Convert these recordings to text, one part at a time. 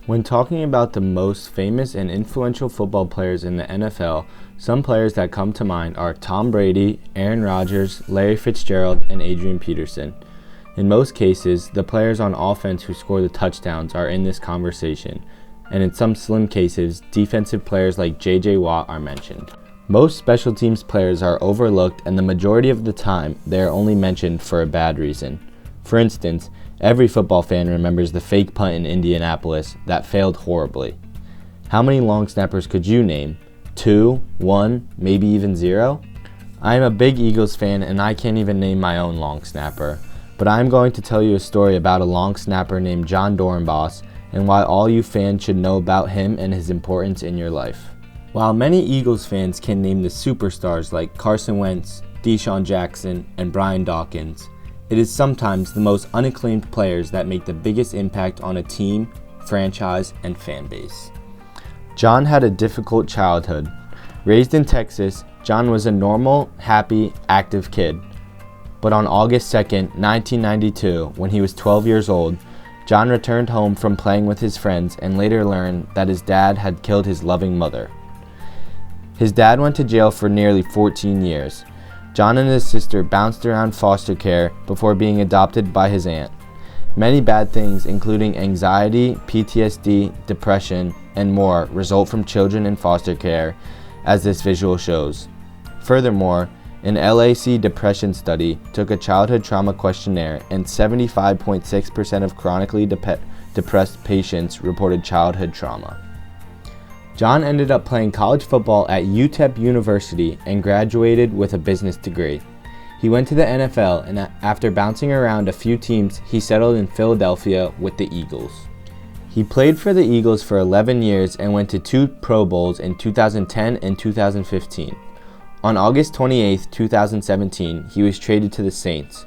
When talking about the most famous and influential football players in the NFL, some players that come to mind are Tom Brady, Aaron Rodgers, Larry Fitzgerald, and Adrian Peterson. In most cases, the players on offense who score the touchdowns are in this conversation, and in some slim cases, defensive players like J.J. Watt are mentioned. Most special teams players are overlooked, and the majority of the time, they are only mentioned for a bad reason. For instance, every football fan remembers the fake punt in Indianapolis that failed horribly. How many long snappers could you name? 2, 1, maybe even 0? I am a big Eagles fan and I can't even name my own long snapper, but I am going to tell you a story about a long snapper named Jon Dorenbos and why all you fans should know about him and his importance in your life. While many Eagles fans can name the superstars like Carson Wentz, Deshaun Jackson, and Brian Dawkins, it is sometimes the most unacclaimed players that make the biggest impact on a team, franchise, and fan base. Jon had a difficult childhood. Raised in Texas, Jon was a normal, happy, active kid. But on August 2nd, 1992, when he was 12 years old, Jon returned home from playing with his friends and later learned that his dad had killed his loving mother. His dad went to jail for nearly 14 years. Jon and his sister bounced around foster care before being adopted by his aunt. Many bad things, including anxiety, PTSD, depression, and more, result from children in foster care, as this visual shows. Furthermore, an LAC depression study took a childhood trauma questionnaire, and 75.6% of chronically depressed patients reported childhood trauma. Jon ended up playing college football at UTEP University and graduated with a business degree. He went to the NFL, and after bouncing around a few teams, he settled in Philadelphia with the Eagles. He played for the Eagles for 11 years and went to 2 Pro Bowls in 2010 and 2015. On August 28, 2017, he was traded to the Saints.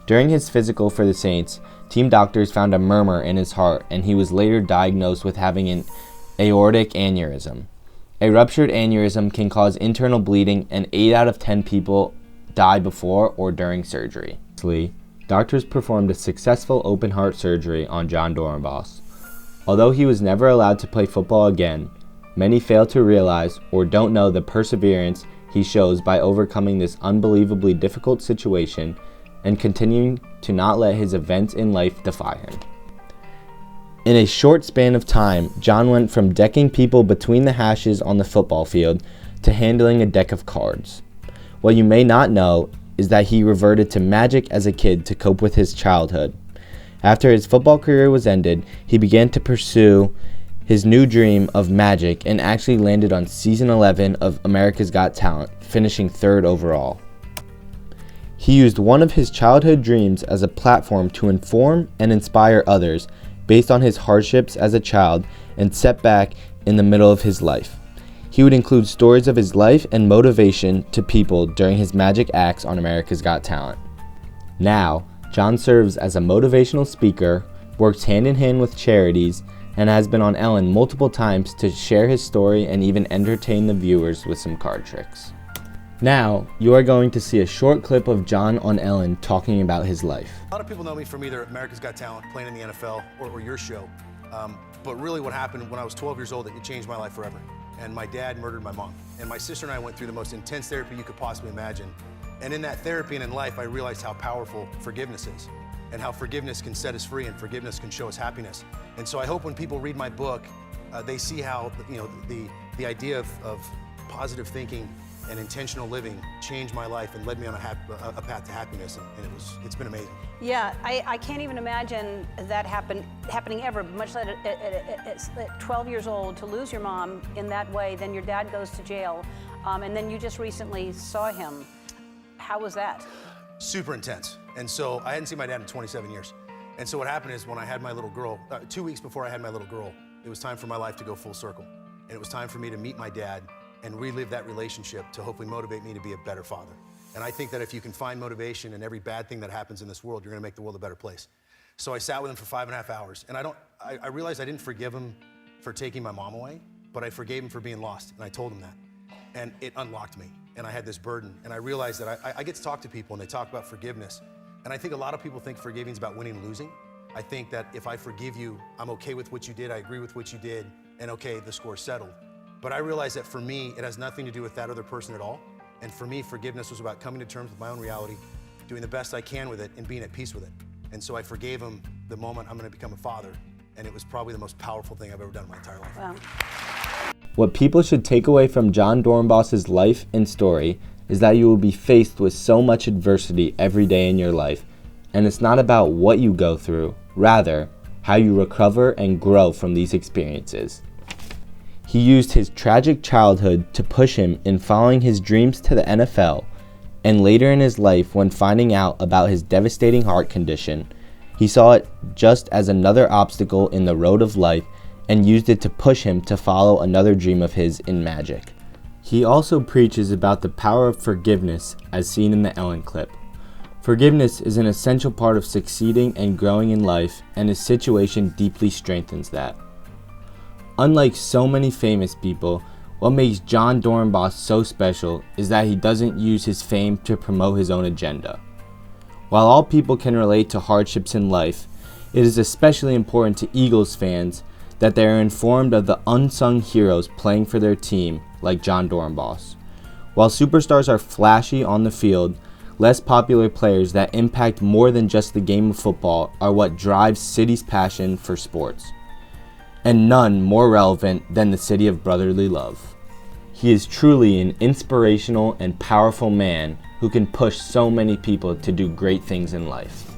During his physical for the Saints, team doctors found a murmur in his heart, and he was later diagnosed with having an aortic aneurysm. A ruptured aneurysm can cause internal bleeding, and 8 out of 10 people die before or during surgery. Doctors performed a successful open heart surgery on Jon Dorenbos. Although he was never allowed to play football again, many fail to realize or don't know the perseverance he shows by overcoming this unbelievably difficult situation and continuing to not let his events in life defy him. In a short span of time, Jon went from decking people between the hashes on the football field to handling a deck of cards. What you may not know is that he reverted to magic as a kid to cope with his childhood. After his football career was ended, he began to pursue his new dream of magic and actually landed on season 11 of America's Got Talent, finishing 3rd overall. He used one of his childhood dreams as a platform to inform and inspire others based on his hardships as a child and setback in the middle of his life. He would include stories of his life and motivation to people during his magic acts on America's Got Talent. Now, Jon serves as a motivational speaker, works hand in hand with charities, and has been on Ellen multiple times to share his story and even entertain the viewers with some card tricks. Now, you are going to see a short clip of Jon on Ellen talking about his life. A lot of people know me from either America's Got Talent, playing in the NFL, or your show. But really what happened when I was 12 years old, it changed my life forever. And my dad murdered my mom. And my sister and I went through the most intense therapy you could possibly imagine. And in that therapy and in life, I realized how powerful forgiveness is, and how forgiveness can set us free and forgiveness can show us happiness. And so I hope when people read my book, they see how the idea of positive thinking and intentional living changed my life and led me on a path to happiness, and it's been amazing. Yeah, I can't even imagine that happening ever, much less at 12 years old, to lose your mom in that way. Then your dad goes to jail, and then you just recently saw him. How was that? Super intense. And so I hadn't seen my dad in 27 years. And so what happened is when I had my little girl, 2 weeks before I had my little girl, it was time for my life to go full circle. And it was time for me to meet my dad and relive that relationship to hopefully motivate me to be a better father. And I think that if you can find motivation in every bad thing that happens in this world, you're gonna make the world a better place. So I sat with him for 5.5 hours, and I realized I didn't forgive him for taking my mom away, but I forgave him for being lost, and I told him that. And it unlocked me, and I had this burden, and I realized that I get to talk to people, and they talk about forgiveness. And I think a lot of people think forgiving is about winning and losing, I think that if I forgive you, I'm okay with what you did, I agree with what you did, and okay, the score's settled. But I realized that for me, it has nothing to do with that other person at all. And for me, forgiveness was about coming to terms with my own reality, doing the best I can with it, and being at peace with it. And so I forgave him the moment I'm gonna become a father, and it was probably the most powerful thing I've ever done in my entire life. Wow. What people should take away from Jon Dorenbos' life and story is that you will be faced with so much adversity every day in your life, and it's not about what you go through, rather, how you recover and grow from these experiences. He used his tragic childhood to push him in following his dreams to the NFL, and later in his life, when finding out about his devastating heart condition, he saw it just as another obstacle in the road of life and used it to push him to follow another dream of his in magic. He also preaches about the power of forgiveness as seen in the Ellen clip. Forgiveness is an essential part of succeeding and growing in life, and his situation deeply strengthens that. Unlike so many famous people, what makes Jon Dorenbos so special is that he doesn't use his fame to promote his own agenda. While all people can relate to hardships in life, it is especially important to Eagles fans that they are informed of the unsung heroes playing for their team, like Jon Dorenbos. While superstars are flashy on the field, less popular players that impact more than just the game of football are what drives city's passion for sports. And none more relevant than the city of brotherly love. He is truly an inspirational and powerful man who can push so many people to do great things in life.